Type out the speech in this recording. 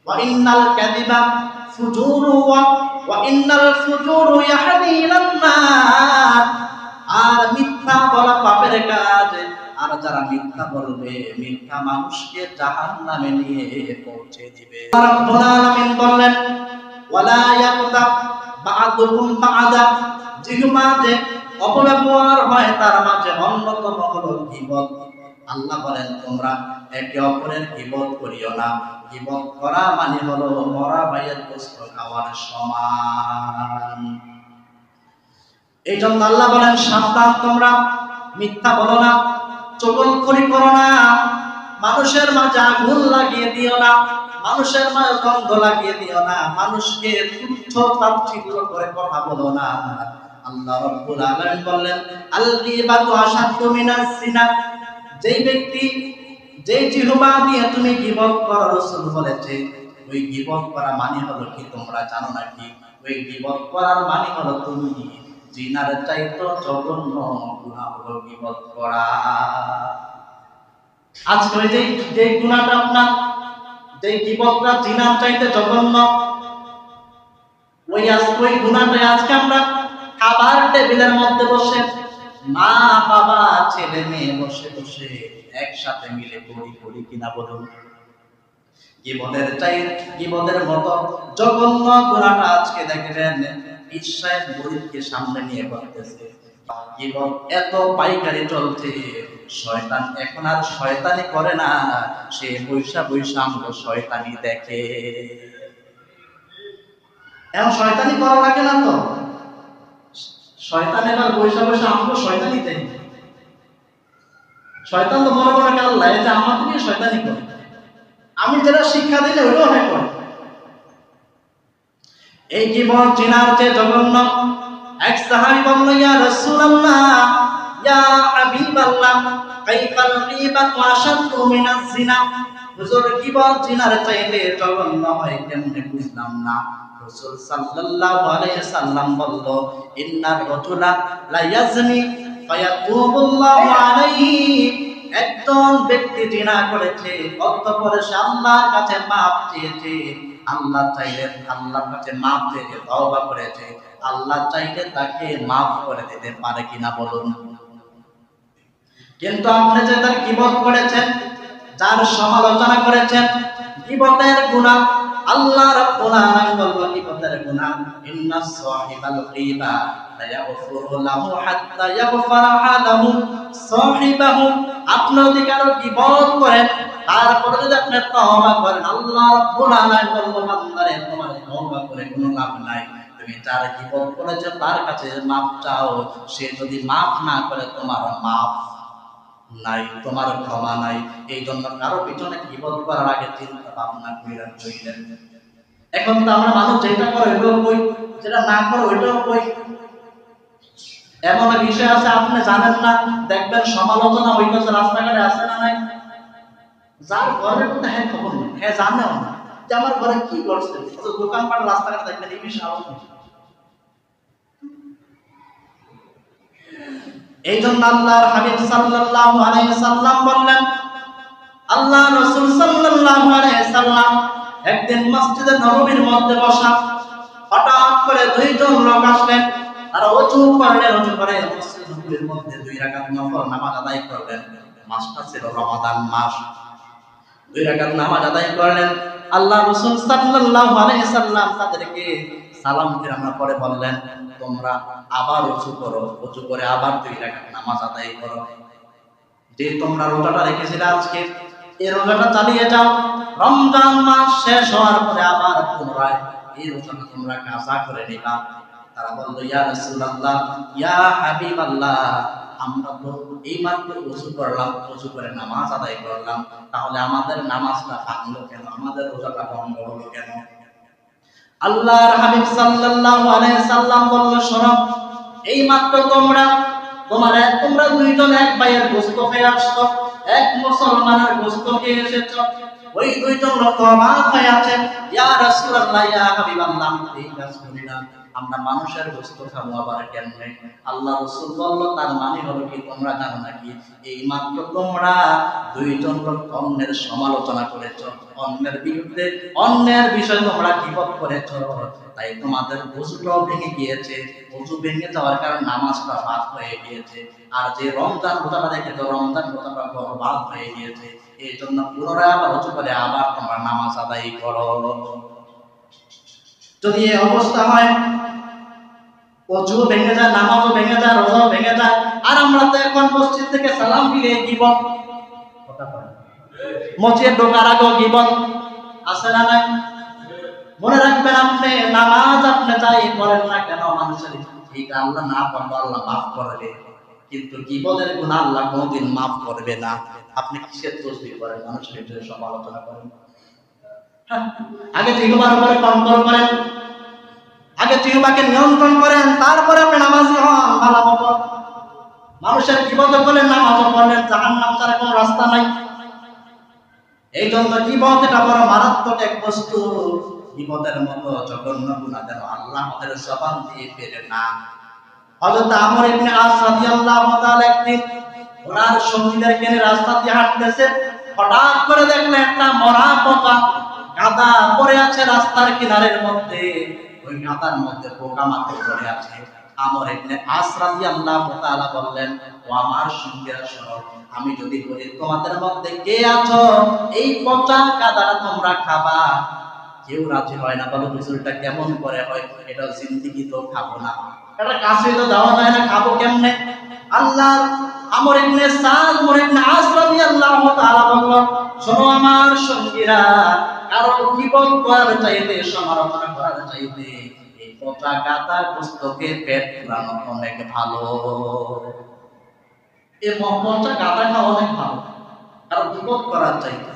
ওয়া ইন্নাল কাযিবা ফুজুরু ওয়া ইন্নাল ফুজুরু ইয়াহদি ইলান নার। আর মিথ্যা বলা পাপের কাজ। আর যারা মিথ্যা বলবে, মিথ্যা মানুষকে জাহান্নামে নিয়ে পৌঁছে দিবে। রব্বুল আলামিন বললেন, ওয়ালা ইয়াকতাব বা'দুকুম বা'দা। জিহ্বা যে অপব্যবহার হয় তার মাঝে অন্যতম হলো গীবত। আল্লাহ বলেন, তোমরা একে অপরের গীবত করিও না। গীবত করা মানে হলো মরা ভাইয়ের গোশত খাওয়ার সমান। এই জন্য আল্লাহ বলেন, সাবধান, তোমরা মিথ্যা বলো না, চগলখড়ি করো না, মানুষের মাঝে আগুন লাগিয়ে দিও না, মানুষের মাঝে গন্ধ লাগিয়ে দিও না, মানুষকে তুচ্ছ তাচ্ছিল্য করে কথা বলো না। আল্লাহ রাব্বুল আলামিন বললেন, আল গীবাতু আশাদ্দু মিনাজ জিনা। যেই ব্যক্তি, যে জিহ্বা দিয়ে তুমি গীবত করো, রাসূল বলেছে ওই গীবত করা মানে হলো কি তোমরা জানো নাকি? ওই গীবত করার মানে হলো তুমি জিনার চাইতে জঘন্য গুনাহ হলো গীবত করা। আজকে ওই যে গুনাহটা আপনার, যে গীবতটা জিনার চাইতে জঘন্য, ওই গুনাহটা আজকে আমরা খাবার টেবিলের মধ্যে বসে মা বাবা ছেলে মেয়ে বসে বসে একসাথে মিলে করি কিনা বলুন? গীবতের মতো জঘন্য গুনাহটা আজকে দেখবেন ঈশ্বরের গরিবকে সামনে নিয়ে করতেছে। গীবত এত পাইকারি চলছে, শয়তান এখন আর শয়তানি করে না, সে বৈশা আমগো শয়তানি দেখে। এখন শয়তানি করা লাগে না তো, শয়তান এবার বৈশা আমগো শয়তানি দেখে। শয়তান তো মনে করে আল্লাহ, এটা আমাকে নিয়ে শয়তানি করে, আমি যেটা শিক্ষা দিলে ওইটাও হয় করে। এই গীবত জিনার চেয়ে জঘন্য। এক সাহাবী বলল, ইয়া রাসূলুল্লাহ, ইয়া হাবিবাল্লাহ, কাইফাল গীবাতু আশাদ্দু মিনাজ জিনা। হুজুর, গীবত জিনার চাইতে জঘন্য হয় কেমনে বুঝলাম না। রাসূল সাল্লাল্লাহু আলাইহি সাল্লাম বলল, ইন্নার রাজুলা লা ইয়াজনি ফায়াতুবুল্লাহু আলাইহি। একজন ব্যক্তি জিনা করেছে, অতঃপর সে আল্লাহর কাছে মাফ চেয়েছে। আল্লাহ চাইলে আল্লাহর কাছে মাফ চেয়ে তওবা করেছে, আল্লাহ চাইলে তাকে মাফ করে দিতে পারে কিনা বলুন? কিন্তু আপনি যে তার গীবত করেছেন, যার সমালোচনা করেছেন, গীবতের গুনাহ, আল্লাহ রাব্বুল আলামিন বললেন গীবতের গুনাহ, ইন্নাস সাহিবাল গীবা লা ইয়াগফিরু লাহু হাত্তা ইয়াগফারা লাহু সাহিবাহু। আপনি যদি কারো গীবত করেন, তারপরে যদি আপনি তওবা করেন, আল্লাহ রাব্বুল আলামিন বললেন, বান্দারে তোমার তওবা করে কোনো লাভ নাই। তুমি যার গীবত করেছো তার কাছে মাফ চাও, সে যদি মাফ না করে তোমার মাফ নাই, তোমার ক্ষমা নাই। এই জন্য কারো পিছনে গীবত করার আগে চিন্তা ভাবনা কইরা চললেন। এখন তো আমরা মানুষ যেটা করে ওইটাও কই, যেটা না করে ওইটাও কই। এমন বিষয় আছে আপনি জানেন না, দেখবেন সমালোচনা হইতেছে রাস্তাঘাটে, আছে না নাই? যার ঘরের মধ্যে হ্যাঁ খবর নেই, হ্যাঁ জানেও না যে আমার ঘরে কি করছে। দোকানপাট রাস্তাঘাটে দেখবেন এই বিষয় আলোচনা। এই জন্য আল্লাহর হাবিব সাল্লাল্লাহু আলাইহি সাল্লাম বললেন, আল্লাহ রাসূল সাল্লাল্লাহু আলাইহি সাল্লাম একদিন মসজিদে নববীর মধ্যে বসা, হঠাৎ করে দুইজন লোক আসলেন। তারা ওযু করলেন, ওযু করে মসজিদে নববীর মধ্যে 2 রাকাত নফল নামাজ আদায় করলেন। মাসটা ছিল রমাদান মাস। 2 রাকাত নামাজ আদায় করলেন। আল্লাহ রাসূল সাল্লাল্লাহু আলাইহি সাল্লাম তাদেরকে সালাম ফিরানোর পরে বললেন, তোমরা আবার ওযু করো, ওযু করে আবার 2 রাকাত নামাজ আদায় করো। যে তোমরা রোজাটা রেখেছিলে আজকে, এই রোজাটা চালিয়ে যাও। রমজান মাস শেষ হওয়ার পরে আবার পুনরায় এই রোজাটা তোমরা কাজা করে নিবা। তারা বলল, ইয়া রাসূলুল্লাহ, ইয়া হাবিবাল্লাহ, আমরা তো এইমাত্র ওযু করলাম, ওযু করে নামাজ আদায় করলাম, তাহলে আমাদের নামাজটা ভাঙলো কেন, আমাদের রোজাটা ভঙ্গ হলো কেন? আল্লাহর হাবিব সাল্লাল্লাহু আলাইহি সাল্লাম বলল, শোনো, এইমাত্র তোমরা দুইজন এক ভাইয়ের গোশত খেয়ে আসছো, এক মুসলমানের গোশত খেয়ে এসেছো। ওই দুইজন লোক অবাক হয়ে আছে, ইয়া রাসূলুল্লাহ ইয়া হাবিবাল্লাহ, এই কাজ করি না, আমরা মানুষের গোশত খাবো আবার কেমনে? আল্লাহ রাসূল বলল, তার মানে হলো কি তোমরা জানো নাকি এই মাত্র তোমরা দুইজন লোক অন্যের সমালোচনা করেছো, অন্যের বিরুদ্ধে অন্যের বিষয়ে তোমরা গীবত করেছো, তাই তোমাদের ওযুটাও ভেঙে গিয়েছে। ওযু ভেঙে যাওয়ার কারণে নামাজটা বাদ হয়ে গিয়েছে। আর যে রমজান রোজাটা রেখেছো, রমজান রোজাটা বরবাদ হয়ে গিয়েছে। এই জন্য পুনরায় আবার ওযু করে আবার তোমরা নামাজ আদায় করো। যদি এই অবস্থা হয়, ওযু ভেঙে যায়, নামাজও ভেঙে যায়, রোজাও ভেঙে যায়, আর আমরা তো এখন মসজিদ থেকে সালাম ফিরে গীবত, মসজিদে ঢোকার আগেও গীবত আছে না নাই? মনে রাখবেন, আপনি নামাজ আপনি যাই করেন না কেন, মানুষের ঠিক আল্লাহ না করলে আল্লাহ মাফ করবে, কিন্তু গীবতের গুনাহ আল্লাহ কোনোদিন মাফ করবে না। আপনি কিসের তসবিহ করেন, মানুষের বিরুদ্ধে সমালোচনা করেন? আগে জিহ্বার উপরে কন্ট্রোল করেন, আগে জিহ্বাকে নিয়ন্ত্রণ করেন, তারপরে আপনি নামাজি হন ভালো মতো। মানুষের গীবত করলেন, নামাজও পড়লেন, জাহান্নাম ছাড়া কোনো রাস্তা নাই। এই জন্য গীবত এটা বড় মারাত্মক এক বস্তু। গীবতের মতো জঘন্য গুনাহ যেন আল্লাহ আমাদের জবান দিয়ে বের না। হযরত আমর ইবনে আস রাদিয়াল্লাহু তাআলা একদিন ওনার সঙ্গীদেরকে নিয়ে রাস্তা দিয়ে হাঁটতেছে, হঠাৎ করে দেখলেন একটা মরা পোকা গাদা পড়ে আছে রাস্তার কিনারের মধ্যে। ওই গাদার মধ্যে পোকামাকড় পড়ে আছে। আমর ইবনে আস রাদিয়াল্লাহু তাআলা বললেন, ও আমার সঙ্গীরা শোনো, আমি যদি বলি তোমাদের মধ্যে কে আছো এই পচা গাদাটা তোমরা খাবা, কেউ রাজি হয় না। বলো হুজুরটা কেমন করে হয়? এটা জিন্দেগি তো খাবো না, এটা কাছে তো দেওয়া যায় না, খাবো কেমনে? আল্লাহ আমর ইবনে আস রাদিয়াল্লাহু তাআলা বলল, শোনো আমার সঙ্গীরা, কারো গীবত করার চাইতে, সমালোচনা করার চাইতে এই পচা গাদা গোশতকে পেট পুরানো অনেক ভালো। এই পচা গাদা খাওয়া অনেক ভালো, কারো গীবত করার চাইতে।